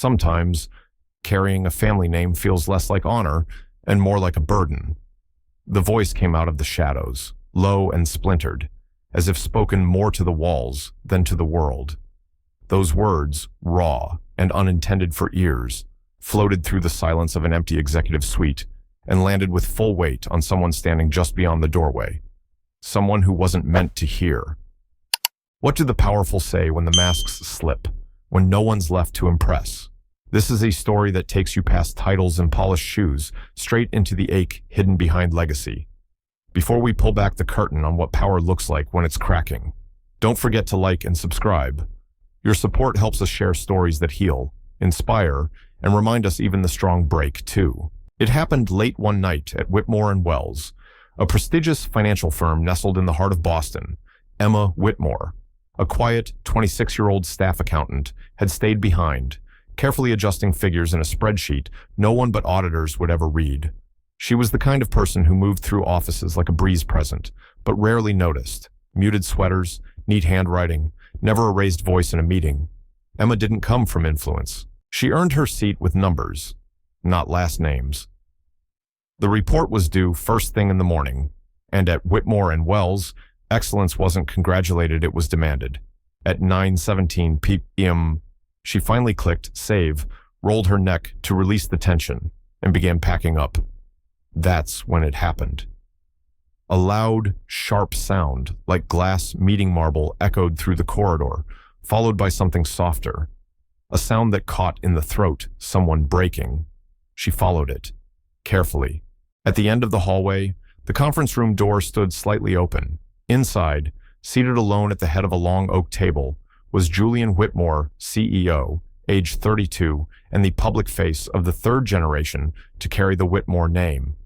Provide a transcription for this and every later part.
Sometimes, carrying a family name feels less like honor and more like a burden. The voice came out of the shadows, low and splintered, as if spoken more to the walls than to the world. Those words, raw and unintended for ears, floated through the silence of an empty executive suite and landed with full weight on someone standing just beyond the doorway. Someone who wasn't meant to hear. What do the powerful say when the masks slip, when no one's left to impress? This is a story that takes you past titles and polished shoes, straight into the ache hidden behind legacy. Before we pull back the curtain on what power looks like when it's cracking, don't forget to like and subscribe. Your support helps us share stories that heal, inspire, and remind us even the strong break, too. It happened late one night at Whitmore & Wells, a prestigious financial firm nestled in the heart of Boston. Emma Whitmore, a quiet 26-year-old staff accountant, had stayed behind, carefully adjusting figures in a spreadsheet no one but auditors would ever read. She was the kind of person who moved through offices like a breeze present, but rarely noticed. Muted sweaters, neat handwriting, never a raised voice in a meeting. Emma didn't come from influence. She earned her seat with numbers, not last names. The report was due first thing in the morning, and at Whitmore & Wells, excellence wasn't congratulated, it was demanded. At 9:17 p.m., she finally clicked save, rolled her neck to release the tension, and began packing up. That's when it happened. A loud, sharp sound, like glass meeting marble, echoed through the corridor, followed by something softer. A sound that caught in the throat, someone breaking. She followed it, carefully. At the end of the hallway, the conference room door stood slightly open. Inside, seated alone at the head of a long oak table, was Julian Whitmore, CEO, age 32, and the public face of the third generation to carry the Whitmore name.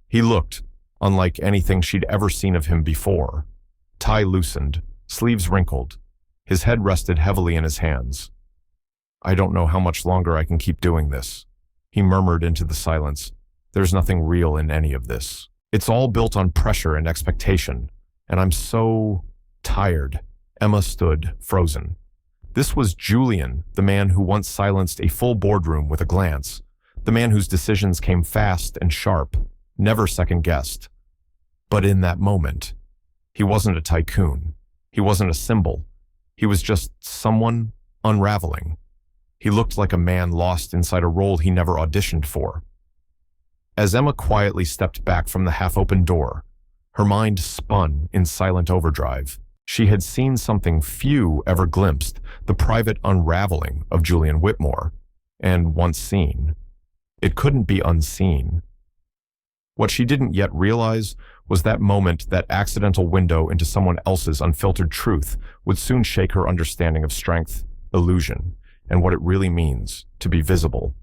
He looked unlike anything she'd ever seen of him before. Tie loosened, sleeves wrinkled. His head rested heavily in his hands. "I don't know how much longer I can keep doing this," he murmured into the silence. "There's nothing real in any of this. It's all built on pressure and expectation, and I'm so tired." Emma stood, frozen. This was Julian, the man who once silenced a full boardroom with a glance, the man whose decisions came fast and sharp, never second-guessed. But in that moment, he wasn't a tycoon. He wasn't a symbol. He was just someone unraveling. He looked like a man lost inside a role he never auditioned for. As Emma quietly stepped back from the half-open door, her mind spun in silent overdrive. She had seen something few ever glimpsed, the private unraveling of Julian Whitmore, and once seen, it couldn't be unseen. What she didn't yet realize was that moment, that accidental window into someone else's unfiltered truth, would soon shake her understanding of strength, illusion, and what it really means to be visible.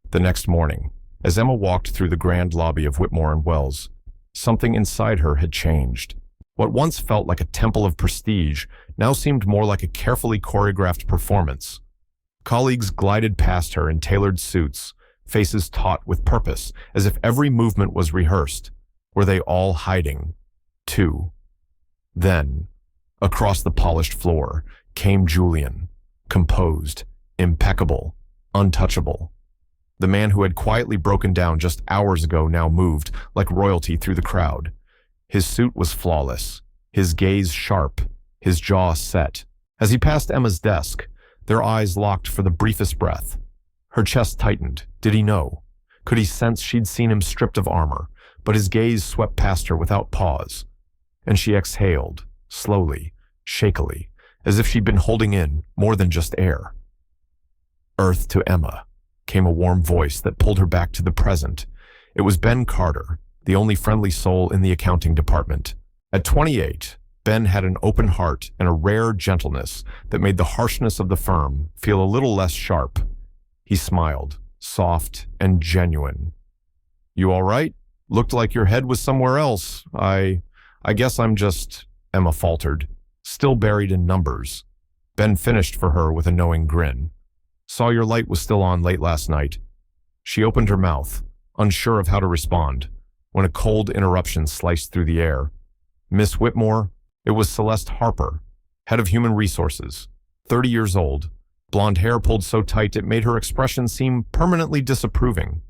The next morning, as Emma walked through the grand lobby of Whitmore & Wells, something inside her had changed. What once felt like a temple of prestige now seemed more like a carefully choreographed performance. Colleagues glided past her in tailored suits, faces taut with purpose, as if every movement was rehearsed. Were they all hiding, too? Then, across the polished floor, came Julian, composed, impeccable, untouchable. The man who had quietly broken down just hours ago now moved like royalty through the crowd. His suit was flawless, his gaze sharp, his jaw set. As he passed Emma's desk, their eyes locked for the briefest breath. Her chest tightened. Did he know? Could he sense she'd seen him stripped of armor? But his gaze swept past her without pause, and she exhaled, slowly, shakily, as if she'd been holding in more than just air. "Earth to Emma," came a warm voice that pulled her back to the present. It was Ben Carter, the only friendly soul in the accounting department. At 28, Ben had an open heart and a rare gentleness that made the harshness of the firm feel a little less sharp. He smiled, soft and genuine. "You all right? Looked like your head was somewhere else. I guess I'm just," Emma faltered, still buried in numbers. Ben finished for her with a knowing grin. "Saw your light was still on late last night." She opened her mouth, unsure of how to respond, when a cold interruption sliced through the air. "Miss Whitmore?" It was Celeste Harper, head of human resources, 30 years old, blonde hair pulled so tight it made her expression seem permanently disapproving.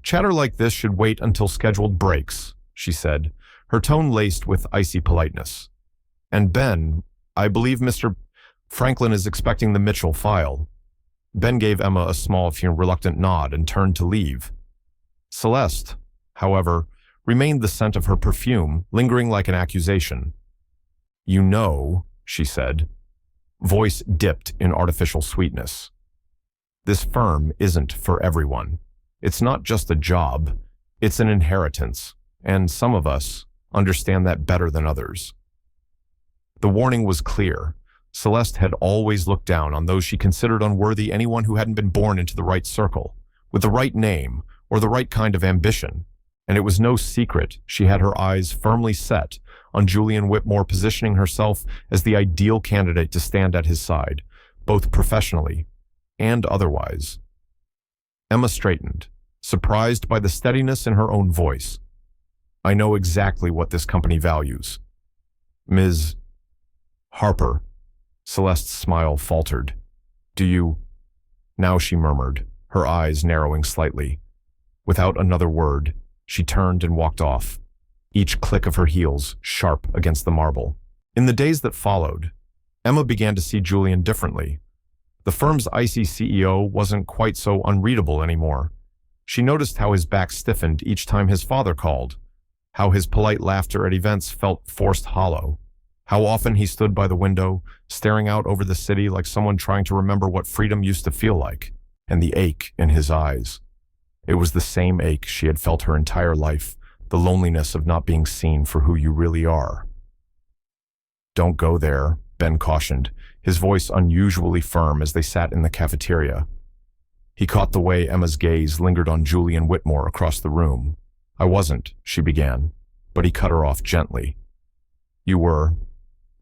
"Chatter like this should wait until scheduled breaks," she said, her tone laced with icy politeness. "And Ben, I believe Mr. Franklin is expecting the Mitchell file." Ben gave Emma a small, if reluctant nod and turned to leave. Celeste, however, remained the scent of her perfume, lingering like an accusation. "You know," she said, voice dipped in artificial sweetness. "This firm isn't for everyone. It's not just a job, it's an inheritance, and some of us understand that better than others." The warning was clear. Celeste had always looked down on those she considered unworthy, anyone who hadn't been born into the right circle, with the right name, or the right kind of ambition. And it was no secret she had her eyes firmly set on Julian Whitmore, positioning herself as the ideal candidate to stand at his side, both professionally and otherwise. Emma straightened, surprised by the steadiness in her own voice. "I know exactly what this company values. Ms. Harper." Celeste's smile faltered. "Do you—" Now she murmured, her eyes narrowing slightly. Without another word, she turned and walked off, each click of her heels sharp against the marble. In the days that followed, Emma began to see Julian differently. The firm's icy CEO wasn't quite so unreadable anymore. She noticed how his back stiffened each time his father called, how his polite laughter at events felt forced hollow, how often he stood by the window, staring out over the city like someone trying to remember what freedom used to feel like, and the ache in his eyes. It was the same ache she had felt her entire life, the loneliness of not being seen for who you really are. "Don't go there," Ben cautioned, his voice unusually firm as they sat in the cafeteria. He caught the way Emma's gaze lingered on Julian Whitmore across the room. "I wasn't," she began, but he cut her off gently. "You were,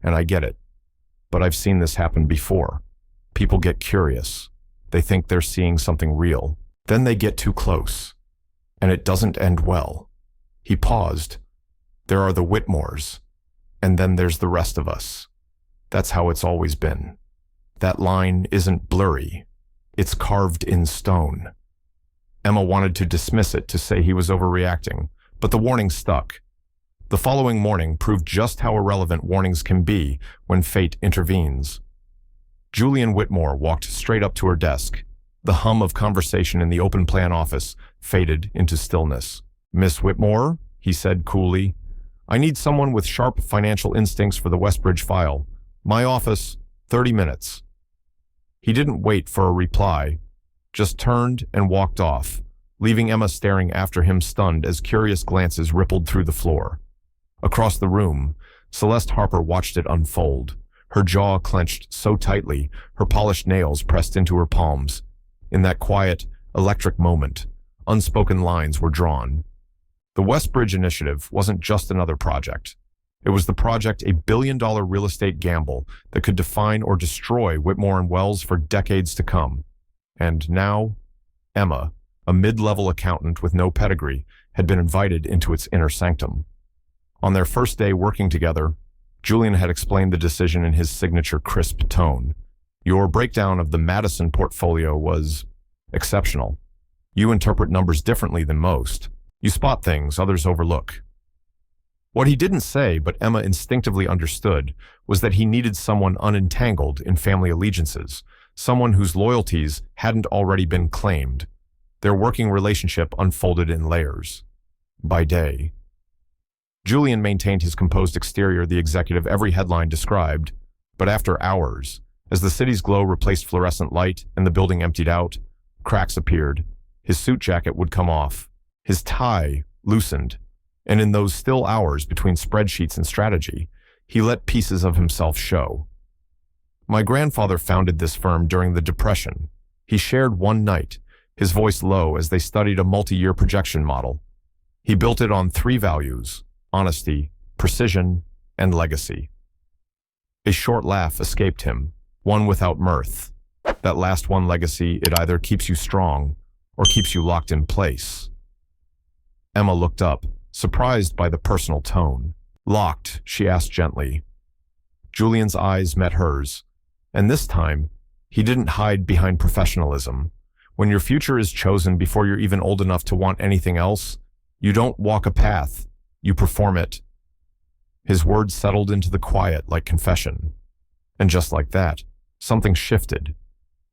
and I get it. But I've seen this happen before. People get curious. They think they're seeing something real. Then they get too close. And it doesn't end well." He paused. "There are the Whitmores, and then there's the rest of us. That's how it's always been. That line isn't blurry. It's carved in stone." Emma wanted to dismiss it, to say he was overreacting, but the warning stuck. The following morning proved just how irrelevant warnings can be when fate intervenes. Julian Whitmore walked straight up to her desk. The hum of conversation in the open-plan office faded into stillness. "Miss Whitmore," he said coolly, "I need someone with sharp financial instincts for the Westbridge file. My office, 30 minutes. He didn't wait for a reply, just turned and walked off, leaving Emma staring after him, stunned as curious glances rippled through the floor. Across the room, Celeste Harper watched it unfold, her jaw clenched so tightly, her polished nails pressed into her palms. In that quiet, electric moment, unspoken lines were drawn. The Westbridge Initiative wasn't just another project. It was the project, a billion-dollar real estate gamble that could define or destroy Whitmore and Wells for decades to come. And now, Emma, a mid-level accountant with no pedigree, had been invited into its inner sanctum. On their first day working together, Julian had explained the decision in his signature crisp tone. "Your breakdown of the Madison portfolio was exceptional. You interpret numbers differently than most. You spot things others overlook." What he didn't say, but Emma instinctively understood, was that he needed someone unentangled in family allegiances, someone whose loyalties hadn't already been claimed. Their working relationship unfolded in layers. By day, Julian maintained his composed exterior, the executive every headline described, but after hours, as the city's glow replaced fluorescent light and the building emptied out, cracks appeared. His suit jacket would come off. His tie loosened, and in those still hours between spreadsheets and strategy, he let pieces of himself show. "My grandfather founded this firm during the Depression," he shared one night, his voice low as they studied a multi-year projection model. "He built it on 3 values: honesty, precision, and legacy." A short laugh escaped him, one without mirth. That last one, legacy, it either keeps you strong or keeps you locked in place. Emma looked up, surprised by the personal tone. "Locked?" she asked gently. Julian's eyes met hers, and this time, He didn't hide behind professionalism. When your future is chosen before you're even old enough to want anything else, you don't walk a path, you perform it. His words settled into the quiet like confession. And just like that, something shifted.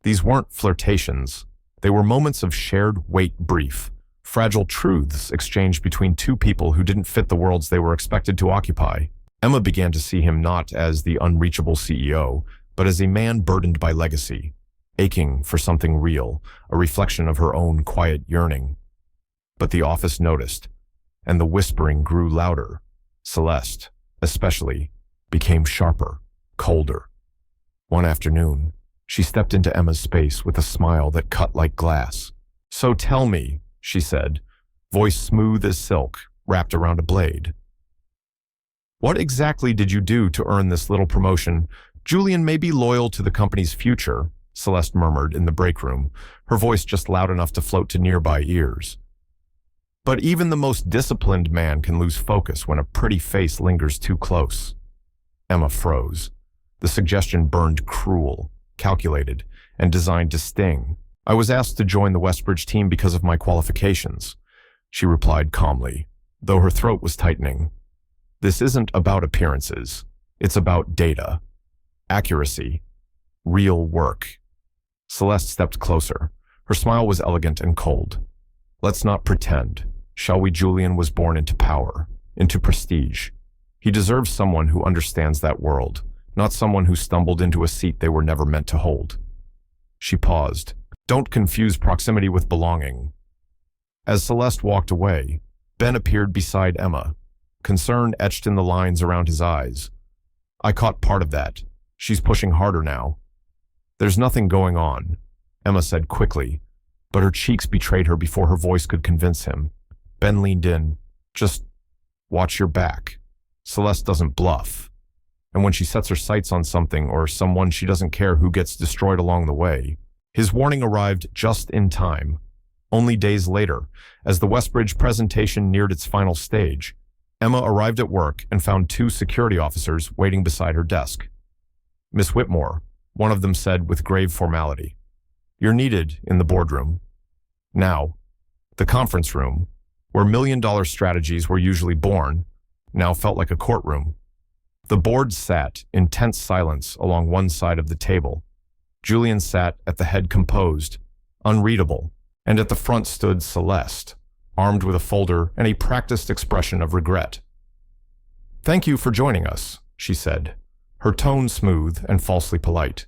These weren't flirtations. They were moments of shared weight brief, fragile truths exchanged between two people who didn't fit the worlds they were expected to occupy. Emma began to see him not as the unreachable CEO, but as a man burdened by legacy, aching for something real, a reflection of her own quiet yearning. But the office noticed, and the whispering grew louder. Celeste, especially, became sharper, colder. One afternoon, she stepped into Emma's space with a smile that cut like glass. "So tell me," she said, voice smooth as silk, wrapped around a blade. "What exactly did you do to earn this little promotion? Julian may be loyal to the company's future," Celeste murmured in the break room, her voice just loud enough to float to nearby ears. "But even the most disciplined man can lose focus when a pretty face lingers too close." Emma froze. The suggestion burned cruel, calculated, and designed to sting. "I was asked to join the Westbridge team because of my qualifications," she replied calmly, though her throat was tightening. "This isn't about appearances. It's about data, accuracy, real work." Celeste stepped closer. Her smile was elegant and cold. "Let's not pretend, shall we? Julian was born into power, into prestige. He deserves someone who understands that world, not someone who stumbled into a seat they were never meant to hold." She paused. "Don't confuse proximity with belonging." As Celeste walked away, Ben appeared beside Emma, concern etched in the lines around his eyes. "I caught part of that. She's pushing harder now." "There's nothing going on," Emma said quickly, but her cheeks betrayed her before her voice could convince him. Ben leaned in. "Just watch your back. Celeste doesn't bluff. And when she sets her sights on something or someone, she doesn't care who gets destroyed along the way." His warning arrived just in time. Only days later, as the Westbridge presentation neared its final stage, Emma arrived at work and found two security officers waiting beside her desk. "Miss Whitmore," one of them said with grave formality, "you're needed in the boardroom." Now, the conference room, where million-dollar strategies were usually born, now felt like a courtroom. The board sat in tense silence along one side of the table. Julian sat at the head composed, unreadable, and at the front stood Celeste, armed with a folder and a practiced expression of regret. "Thank you for joining us," she said, her tone smooth and falsely polite.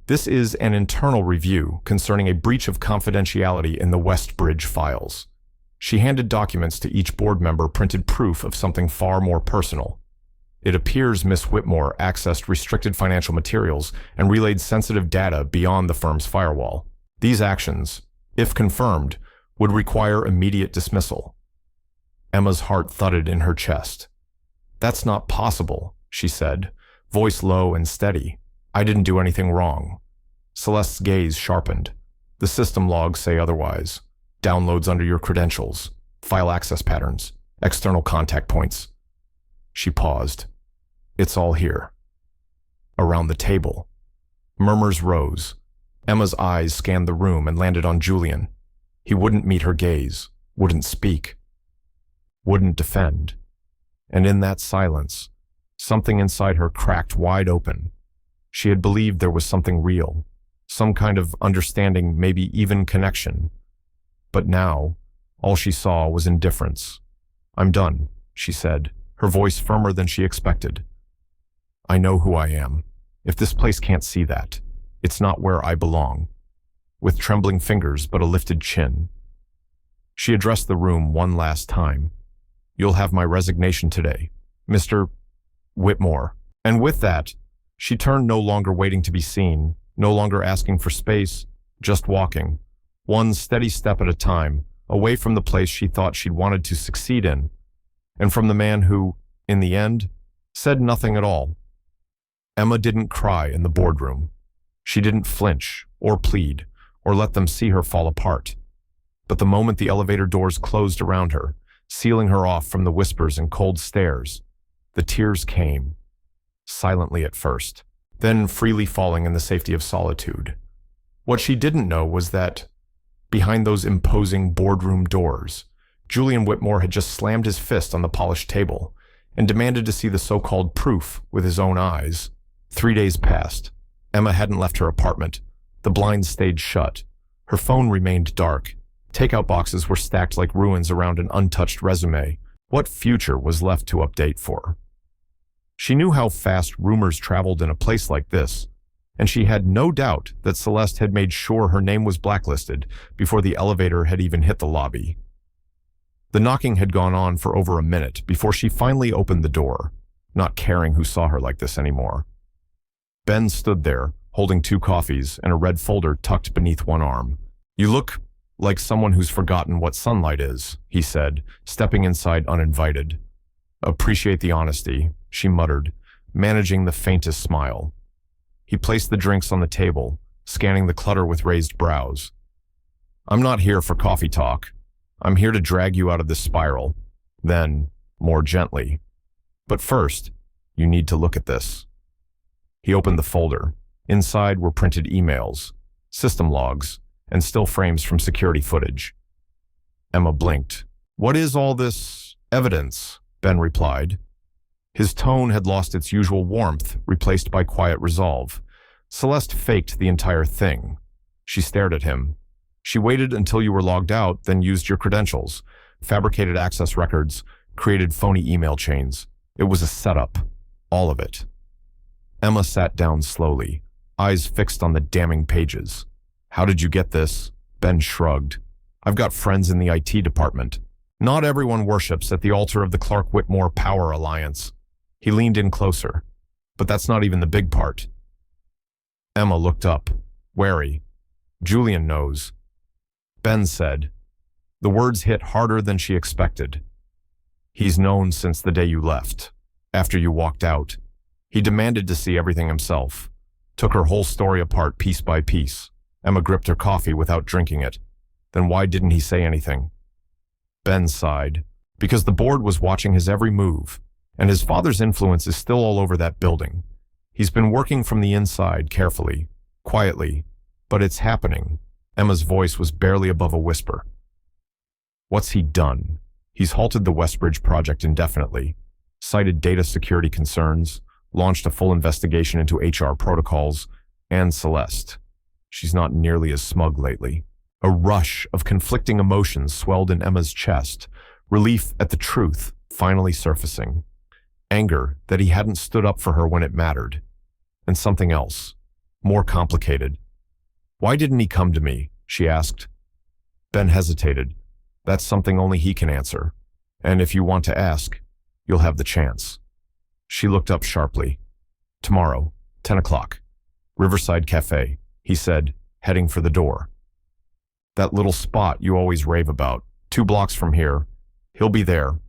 "This is an internal review concerning a breach of confidentiality in the Westbridge files." She handed documents to each board member, printed proof of something far more personal. "It appears Miss Whitmore accessed restricted financial materials and relayed sensitive data beyond the firm's firewall. These actions, if confirmed, would require immediate dismissal." Emma's heart thudded in her chest. "That's not possible," she said, voice low and steady. "I didn't do anything wrong." Celeste's gaze sharpened. "The system logs say otherwise. Downloads under your credentials, file access patterns, external contact points." She paused. "It's all here." Around the table, murmurs rose. Emma's eyes scanned the room and landed on Julian. He wouldn't meet her gaze, wouldn't speak, wouldn't defend. And in that silence, something inside her cracked wide open. She had believed there was something real, some kind of understanding, maybe even connection. But now, all she saw was indifference. "I'm done," she said, her voice firmer than she expected. "I know who I am. If this place can't see that, it's not where I belong." With trembling fingers but a lifted chin, she addressed the room one last time. "You'll have my resignation today, Mr. Whitmore." And with that, she turned, no longer waiting to be seen, no longer asking for space, just walking, one steady step at a time, away from the place she thought she'd wanted to succeed in, and from the man who, in the end, said nothing at all. Emma didn't cry in the boardroom. She didn't flinch or plead or let them see her fall apart. But the moment the elevator doors closed around her, sealing her off from the whispers and cold stares, the tears came, silently at first, then freely falling in the safety of solitude. What she didn't know was that, behind those imposing boardroom doors, Julian Whitmore had just slammed his fist on the polished table and demanded to see the so-called proof with his own eyes. 3 days passed. Emma hadn't left her apartment. The blinds stayed shut. Her phone remained dark. Takeout boxes were stacked like ruins around an untouched resume. What future was left to update for? She knew how fast rumors traveled in a place like this, and she had no doubt that Celeste had made sure her name was blacklisted before the elevator had even hit the lobby. The knocking had gone on for over a minute before she finally opened the door, not caring who saw her like this anymore. Ben stood there, holding 2 coffees and a red folder tucked beneath one arm. "You look like someone who's forgotten what sunlight is," he said, stepping inside uninvited. "Appreciate the honesty," she muttered, managing the faintest smile. He placed the drinks on the table, scanning the clutter with raised brows. "I'm not here for coffee talk. I'm here to drag you out of this spiral." Then, more gently, "But first, you need to look at this." He opened the folder. Inside were printed emails, system logs, and still frames from security footage. Emma blinked. "What is all this evidence?" Ben replied. His tone had lost its usual warmth, replaced by quiet resolve. Celeste faked the entire thing. She stared at him. "She waited until you were logged out, then used your credentials, fabricated access records, created phony email chains. It was a setup. All of it." Emma sat down slowly, eyes fixed on the damning pages. "How did you get this?" Ben shrugged. "I've got friends in the IT department. Not everyone worships at the altar of the Clark Whitmore Power Alliance." He leaned in closer. "But that's not even the big part." Emma looked up, wary. "Julian knows." Ben said. The words hit harder than she expected. "He's known since the day you left. After you walked out. He demanded to see everything himself. Took her whole story apart piece by piece." Emma gripped her coffee without drinking it. "Then why didn't he say anything?" Ben sighed. "Because the board was watching his every move, and his father's influence is still all over that building. He's been working from the inside carefully, quietly, but it's happening." Emma's voice was barely above a whisper. "What's he done?" "He's halted the Westbridge project indefinitely, cited data security concerns, launched a full investigation into HR protocols, and Celeste. She's not nearly as smug lately." A rush of conflicting emotions swelled in Emma's chest, relief at the truth finally surfacing. Anger that he hadn't stood up for her when it mattered. And something else, more complicated. "Why didn't he come to me?" she asked. Ben hesitated. "That's something only he can answer. And if you want to ask, you'll have the chance." She looked up sharply. "Tomorrow, 10 o'clock. Riverside Cafe," he said, heading for the door. "That little spot you always rave about, 2 blocks from here. He'll be there.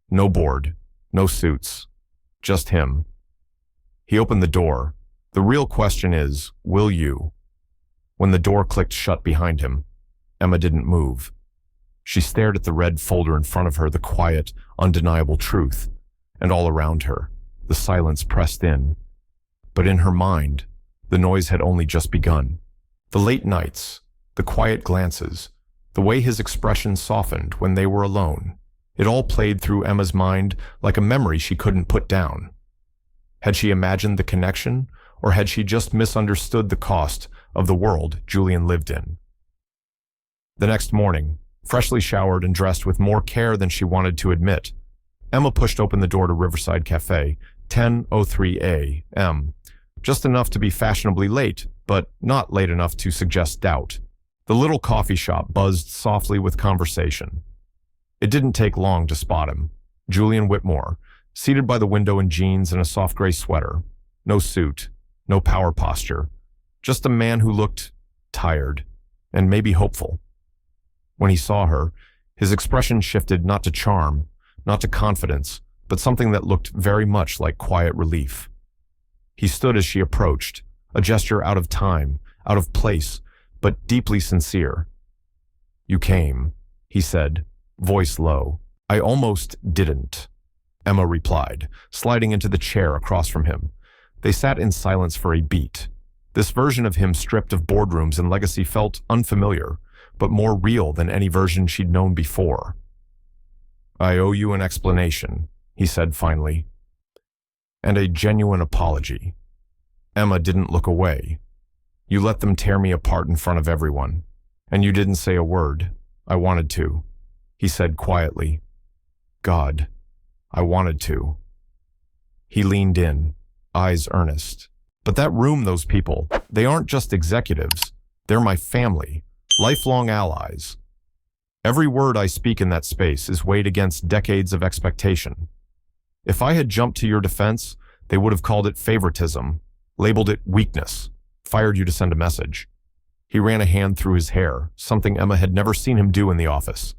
No board, no suits. Just him." He opened the door. "The real question is, will you?" When the door clicked shut behind him, Emma didn't move. She stared at the red folder in front of her, the quiet, undeniable truth, and all around her, the silence pressed in. But in her mind, the noise had only just begun. The late nights, the quiet glances, the way his expression softened when they were alone, it all played through Emma's mind like a memory she couldn't put down. Had she imagined the connection, or had she just misunderstood the cost of the world Julian lived in? The next morning, freshly showered and dressed with more care than she wanted to admit, Emma pushed open the door to Riverside Cafe, 10:03 a.m., just enough to be fashionably late, but not late enough to suggest doubt. The little coffee shop buzzed softly with conversation. It didn't take long to spot him. Julian Whitmore, seated by the window in jeans and a soft gray sweater. No suit, no power posture. Just a man who looked tired and maybe hopeful. When he saw her, his expression shifted not to charm, not to confidence, but something that looked very much like quiet relief. He stood as she approached, a gesture out of time, out of place, but deeply sincere. "You came," he said, voice low. "I almost didn't," Emma replied, sliding into the chair across from him. They sat in silence for a beat. This version of him stripped of boardrooms and legacy felt unfamiliar, but more real than any version she'd known before. "I owe you an explanation," he said finally, "and a genuine apology." Emma didn't look away. "You let them tear me apart in front of everyone, and you didn't say a word. I wanted to," he said quietly. "God, I wanted to." He leaned in, eyes earnest. "But that room, those people, they aren't just executives. They're my family, lifelong allies. Every word I speak in that space is weighed against decades of expectation. If I had jumped to your defense, they would have called it favoritism, labeled it weakness, fired you to send a message." He ran a hand through his hair, something Emma had never seen him do in the office.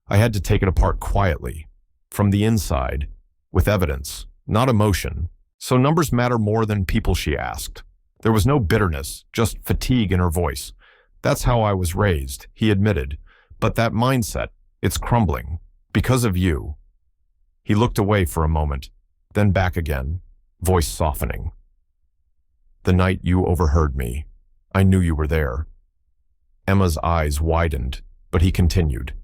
"I had to take it apart quietly, from the inside, with evidence, not emotion. So numbers matter more than people," she asked. There was no bitterness, just fatigue in her voice. "That's how I was raised," he admitted. "But that mindset, it's crumbling. Because of you." He looked away for a moment, then back again, voice softening. "The night you overheard me, I knew you were there." Emma's eyes widened, but he continued.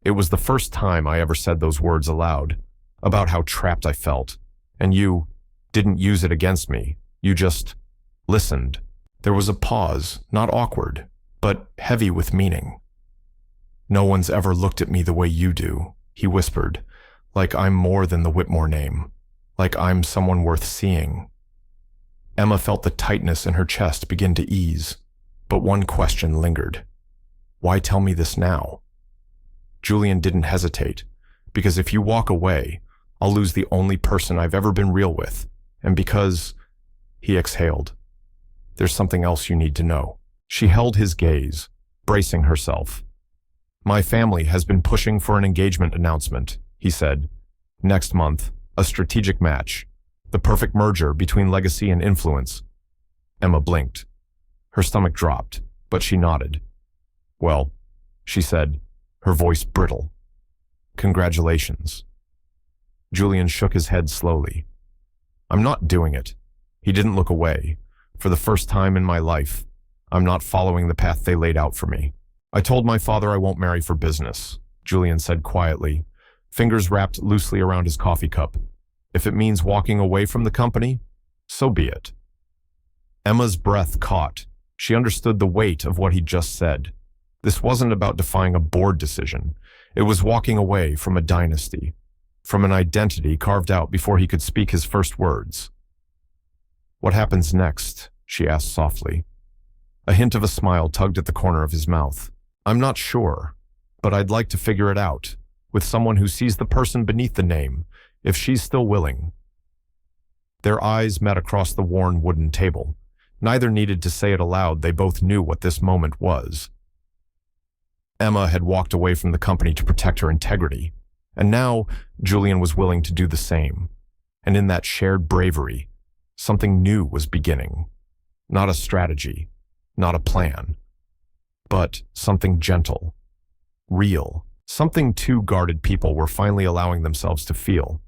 "It was the first time I ever said those words aloud, about how trapped I felt, and you didn't use it against me. You just listened." There was a pause, not awkward, but heavy with meaning. "No one's ever looked at me the way you do," he whispered, "like I'm more than the Whitmore name, like I'm someone worth seeing." Emma felt the tightness in her chest begin to ease, but one question lingered. "Why tell me this now?" Julian didn't hesitate, "Because if you walk away, I'll lose the only person I've ever been real with, and because—" He exhaled. "There's something else you need to know." She held his gaze, bracing herself. "My family has been pushing for an engagement announcement," he said. "Next month, a strategic match, the perfect merger between legacy and influence." Emma blinked. Her stomach dropped, but she nodded. "Well," she said, her voice brittle. "Congratulations." Julian shook his head slowly. "I'm not doing it." He didn't look away. "For the first time in my life, I'm not following the path they laid out for me. I told my father I won't marry for business," Julian said quietly, fingers wrapped loosely around his coffee cup. "If it means walking away from the company, so be it." Emma's breath caught. She understood the weight of what he'd just said. This wasn't about defying a board decision. It was walking away from a dynasty, from an identity carved out before he could speak his first words. "What happens next?" she asked softly. A hint of a smile tugged at the corner of his mouth. "I'm not sure, but I'd like to figure it out, with someone who sees the person beneath the name, if she's still willing." Their eyes met across the worn wooden table. Neither needed to say it aloud, they both knew what this moment was. Emma had walked away from the company to protect her integrity, and now Julian was willing to do the same. And in that shared bravery, something new was beginning. Not a strategy, not a plan, but something gentle, real, something two guarded people were finally allowing themselves to feel.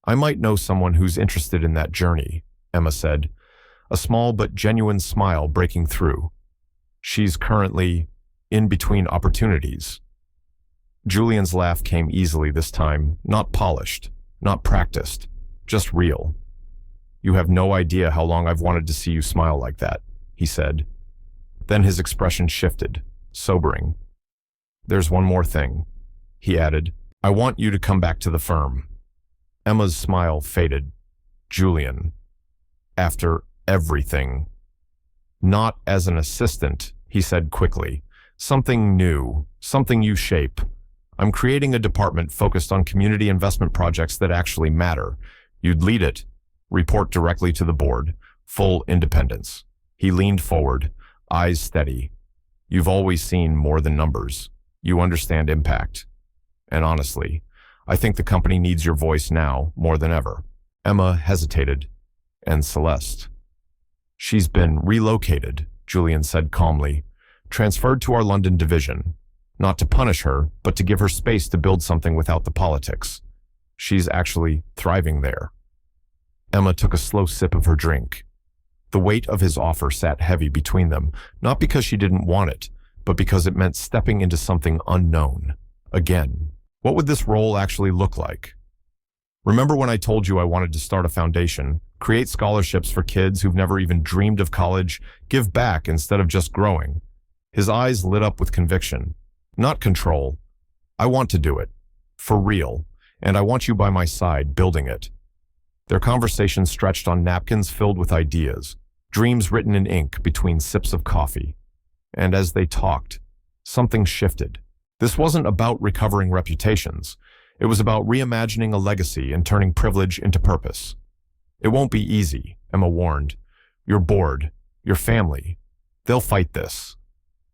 "I might know someone who's interested in that journey," Emma said, a small but genuine smile breaking through. "She's currently in between opportunities." Julian's laugh came easily this time, not polished, not practiced, just real. "You have no idea how long I've wanted to see you smile like that," he said. Then his expression shifted, sobering. "There's one more thing," he added. "I want you to come back to the firm." Emma's smile faded. "Julian, after everything." "Not as an assistant," he said quickly. "Something new, something you shape. I'm creating a department focused on community investment projects that actually matter. You'd lead it, report directly to the board, full independence." He leaned forward, eyes steady. "You've always seen more than numbers. You understand impact. And honestly, I think the company needs your voice now more than ever." Emma hesitated. "And Celeste?" "She's been relocated," Julian said calmly, "transferred to our London division. Not to punish her, but to give her space to build something without the politics. She's actually thriving there." Emma took a slow sip of her drink. The weight of his offer sat heavy between them, not because she didn't want it, but because it meant stepping into something unknown. Again, what would this role actually look like? Remember when I told you I wanted to start a foundation, create scholarships for kids who've never even dreamed of college, give back instead of just growing? His eyes lit up with conviction. Not control. I want to do it. For real. And I want you by my side, building it. Their conversation stretched on napkins filled with ideas, dreams written in ink between sips of coffee. And as they talked, something shifted. This wasn't about recovering reputations. It was about reimagining a legacy and turning privilege into purpose. It won't be easy, Emma warned. You're bored. Your family. They'll fight this.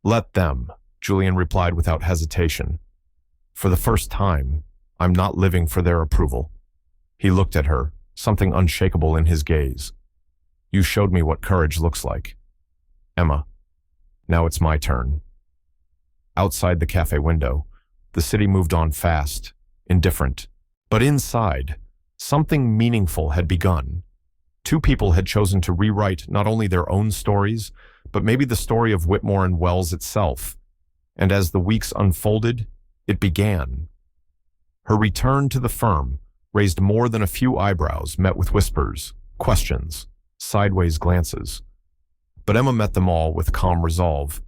Let them, Julian replied without hesitation. For the first time, I'm not living for their approval. He looked at her, something unshakable in his gaze. You showed me what courage looks like. Emma, now it's my turn. Outside the cafe window, the city moved on fast, indifferent. But inside, something meaningful had begun. Two people had chosen to rewrite not only their own stories, but maybe the story of Whitmore and Wells itself. And as the weeks unfolded, it began. Her return to the firm raised more than a few eyebrows met with whispers, questions, sideways glances. But Emma met them all with calm resolve,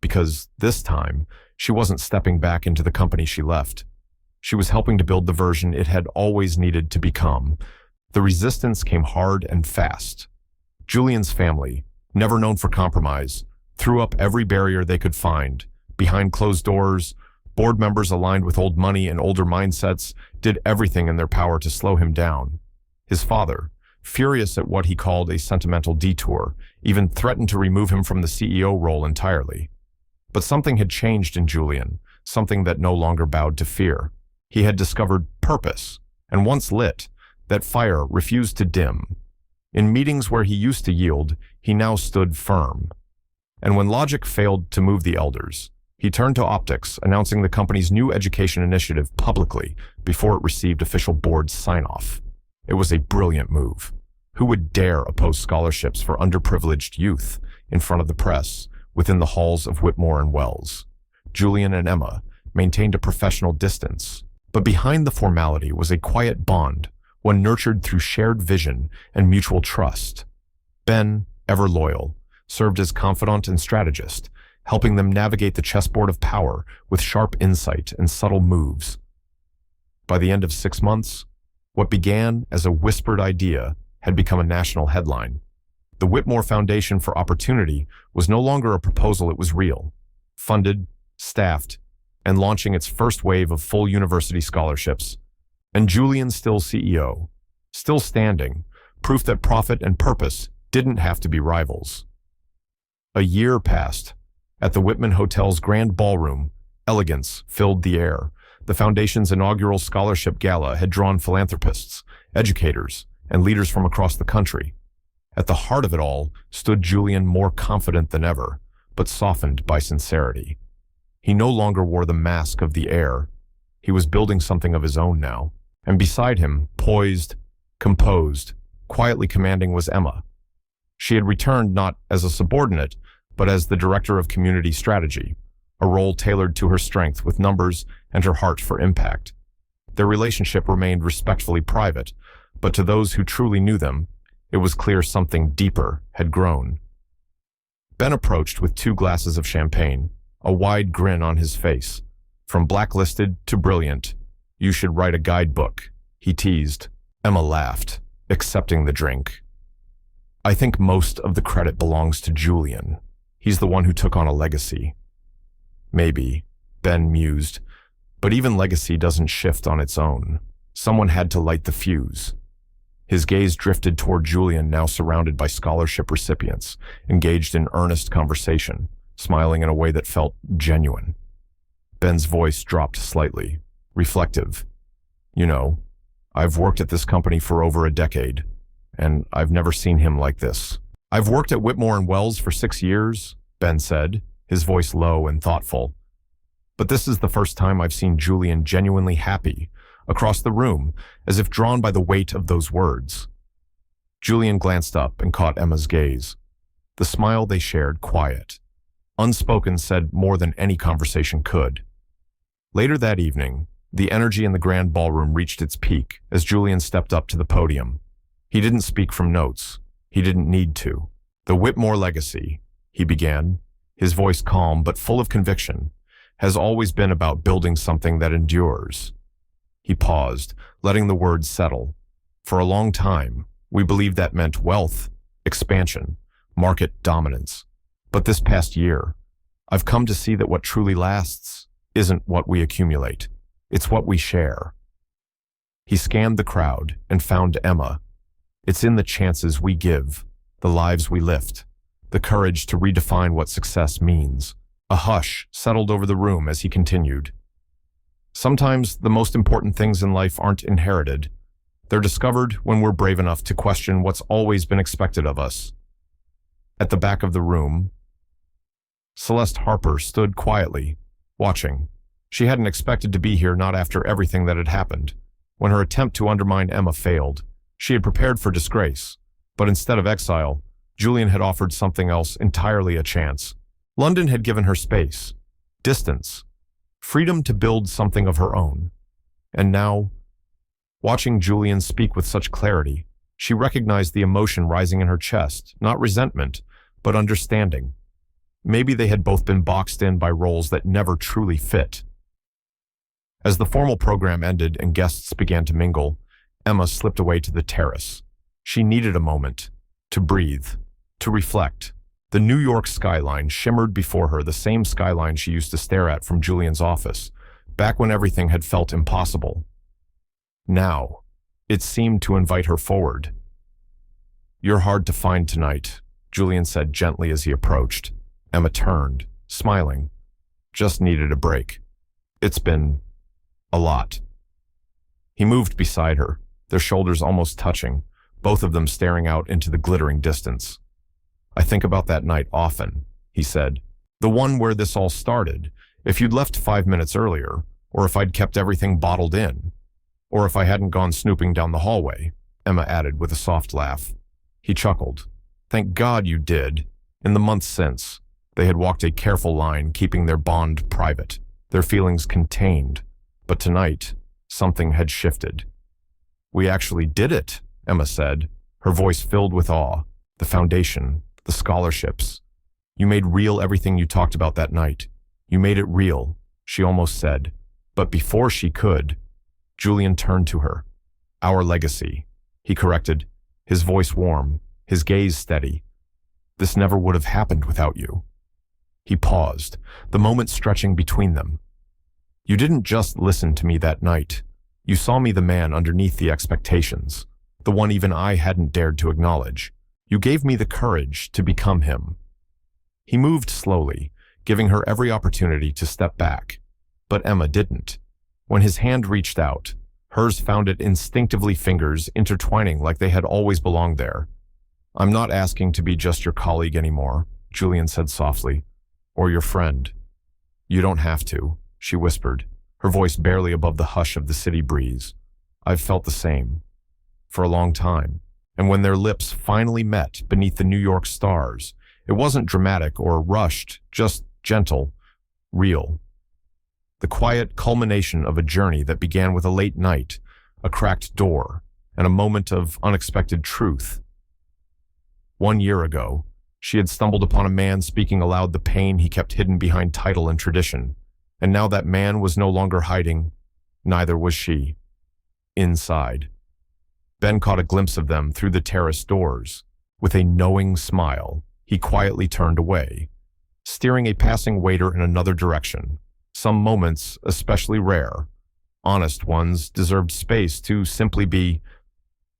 because this time, she wasn't stepping back into the company she left. She was helping to build the version it had always needed to become. The resistance came hard and fast. Julian's family, never known for compromise, threw up every barrier they could find. Behind closed doors, board members aligned with old money and older mindsets did everything in their power to slow him down. His father, furious at what he called a sentimental detour, even threatened to remove him from the CEO role entirely. But something had changed in Julian, something that no longer bowed to fear. He had discovered purpose, and once lit, that fire refused to dim. In meetings where he used to yield, he now stood firm. And when logic failed to move the elders, he turned to optics, announcing the company's new education initiative publicly before it received official board sign-off. It was a brilliant move. Who would dare oppose scholarships for underprivileged youth in front of the press within the halls of Whitmore and Wells? Julian and Emma maintained a professional distance, but behind the formality was a quiet bond, one nurtured through shared vision and mutual trust. Ben, ever loyal, served as confidant and strategist, helping them navigate the chessboard of power with sharp insight and subtle moves. By the end of 6 months, what began as a whispered idea had become a national headline. The Whitmore Foundation for Opportunity was no longer a proposal, it was real, funded, staffed, and launching its first wave of full university scholarships. And Julian still CEO, still standing, proof that profit and purpose didn't have to be rivals. A year passed. At the Whitman Hotel's grand ballroom, elegance filled the air. The foundation's inaugural scholarship gala had drawn philanthropists, educators, and leaders from across the country. At the heart of it all stood Julian, more confident than ever, but softened by sincerity. He no longer wore the mask of the heir. He was building something of his own now. And beside him, poised, composed, quietly commanding, was Emma. She had returned not as a subordinate, but as the director of community strategy, a role tailored to her strength with numbers and her heart for impact. Their relationship remained respectfully private, but to those who truly knew them, it was clear something deeper had grown. Ben approached with 2 glasses of champagne, a wide grin on his face. From blacklisted to brilliant, you should write a guidebook, he teased. Emma laughed, accepting the drink. I think most of the credit belongs to Julian. He's the one who took on a legacy. Maybe, Ben mused, but even legacy doesn't shift on its own. Someone had to light the fuse. His gaze drifted toward Julian, now surrounded by scholarship recipients, engaged in earnest conversation, smiling in a way that felt genuine. Ben's voice dropped slightly, reflective. You know, I've worked at this company for over a decade, and I've never seen him like this. I've worked at Whitmore and Wells for 6 years, Ben said, his voice low and thoughtful. But this is the first time I've seen Julian genuinely happy, across the room, as if drawn by the weight of those words. Julian glanced up and caught Emma's gaze. The smile they shared, quiet, unspoken, said more than any conversation could. Later that evening, the energy in the grand ballroom reached its peak as Julian stepped up to the podium. He didn't speak from notes. He didn't need to. "The Whitmore legacy," he began, his voice calm but full of conviction, "has always been about building something that endures." He paused, letting the words settle. "For a long time, we believed that meant wealth, expansion, market dominance. But this past year, I've come to see that what truly lasts isn't what we accumulate. It's what we share." He scanned the crowd and found Emma. "It's in the chances we give, the lives we lift, the courage to redefine what success means." A hush settled over the room as he continued. "Sometimes the most important things in life aren't inherited. They're discovered when we're brave enough to question what's always been expected of us." At the back of the room, Celeste Harper stood quietly, watching. She hadn't expected to be here, not after everything that had happened. When her attempt to undermine Emma failed, she had prepared for disgrace. But instead of exile, Julian had offered something else entirely: a chance. London had given her space, distance, freedom to build something of her own. And now, watching Julian speak with such clarity, she recognized the emotion rising in her chest, not resentment, but understanding. Maybe they had both been boxed in by roles that never truly fit. As the formal program ended and guests began to mingle, Emma slipped away to the terrace. She needed a moment to breathe, to reflect. The New York skyline shimmered before her, the same skyline she used to stare at from Julian's office, back when everything had felt impossible. Now, it seemed to invite her forward. "You're hard to find tonight," Julian said gently as he approached. Emma turned, smiling. "Just needed a break. It's been a lot." He moved beside her, their shoulders almost touching, both of them staring out into the glittering distance. "I think about that night often," he said. "The one where this all started. If you'd left 5 minutes earlier, or if I'd kept everything bottled in, or if I hadn't gone snooping down the hallway," Emma added with a soft laugh. He chuckled. "Thank God you did." In the months since, they had walked a careful line, keeping their bond private, their feelings contained. But tonight, something had shifted. "We actually did it," Emma said, her voice filled with awe. "The foundation, the scholarships. You made real everything you talked about that night. You made it real," she almost said. But before she could, Julian turned to her. "Our legacy," he corrected, his voice warm, his gaze steady. "This never would have happened without you." He paused, the moment stretching between them. "You didn't just listen to me that night. You saw me the man underneath the expectations, the one even I hadn't dared to acknowledge. You gave me the courage to become him." He moved slowly, giving her every opportunity to step back. But Emma didn't. When his hand reached out, hers found it instinctively, fingers intertwining like they had always belonged there. "I'm not asking to be just your colleague anymore," Julian said softly, "or your friend." "You don't have to," she whispered, her voice barely above the hush of the city breeze. "I've felt the same. For a long time." And when their lips finally met beneath the New York stars, it wasn't dramatic or rushed, just gentle, real. The quiet culmination of a journey that began with a late night, a cracked door, and a moment of unexpected truth. 1 year ago, she had stumbled upon a man speaking aloud the pain he kept hidden behind title and tradition. And now that man was no longer hiding, neither was she. Inside, Ben caught a glimpse of them through the terrace doors. With a knowing smile, he quietly turned away, steering a passing waiter in another direction. Some moments, especially rare, honest ones, deserved space to simply be.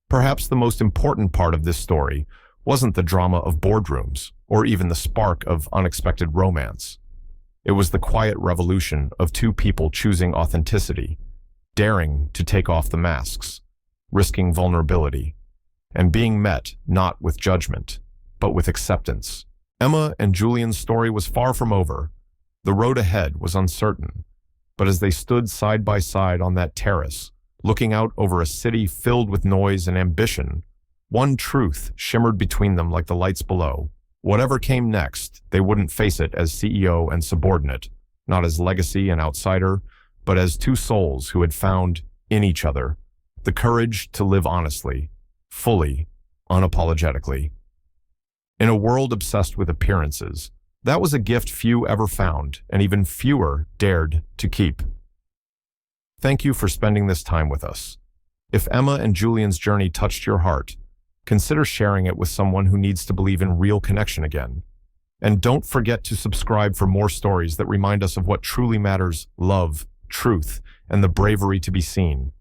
Perhaps the most important part of this story wasn't the drama of boardrooms, or even the spark of unexpected romance. It was the quiet revolution of two people choosing authenticity, daring to take off the masks, risking vulnerability, and being met not with judgment, but with acceptance. Emma and Julian's story was far from over. The road ahead was uncertain, but as they stood side by side on that terrace, looking out over a city filled with noise and ambition, One truth shimmered between them like the lights below. Whatever came next, they wouldn't face it as CEO and subordinate, not as legacy and outsider, but as two souls who had found, in each other, the courage to live honestly, fully, unapologetically. In a world obsessed with appearances, that was a gift few ever found, and even fewer dared to keep. Thank you for spending this time with us. If Emma and Julian's journey touched your heart, consider sharing it with someone who needs to believe in real connection again. And don't forget to subscribe for more stories that remind us of what truly matters: love, truth, and the bravery to be seen.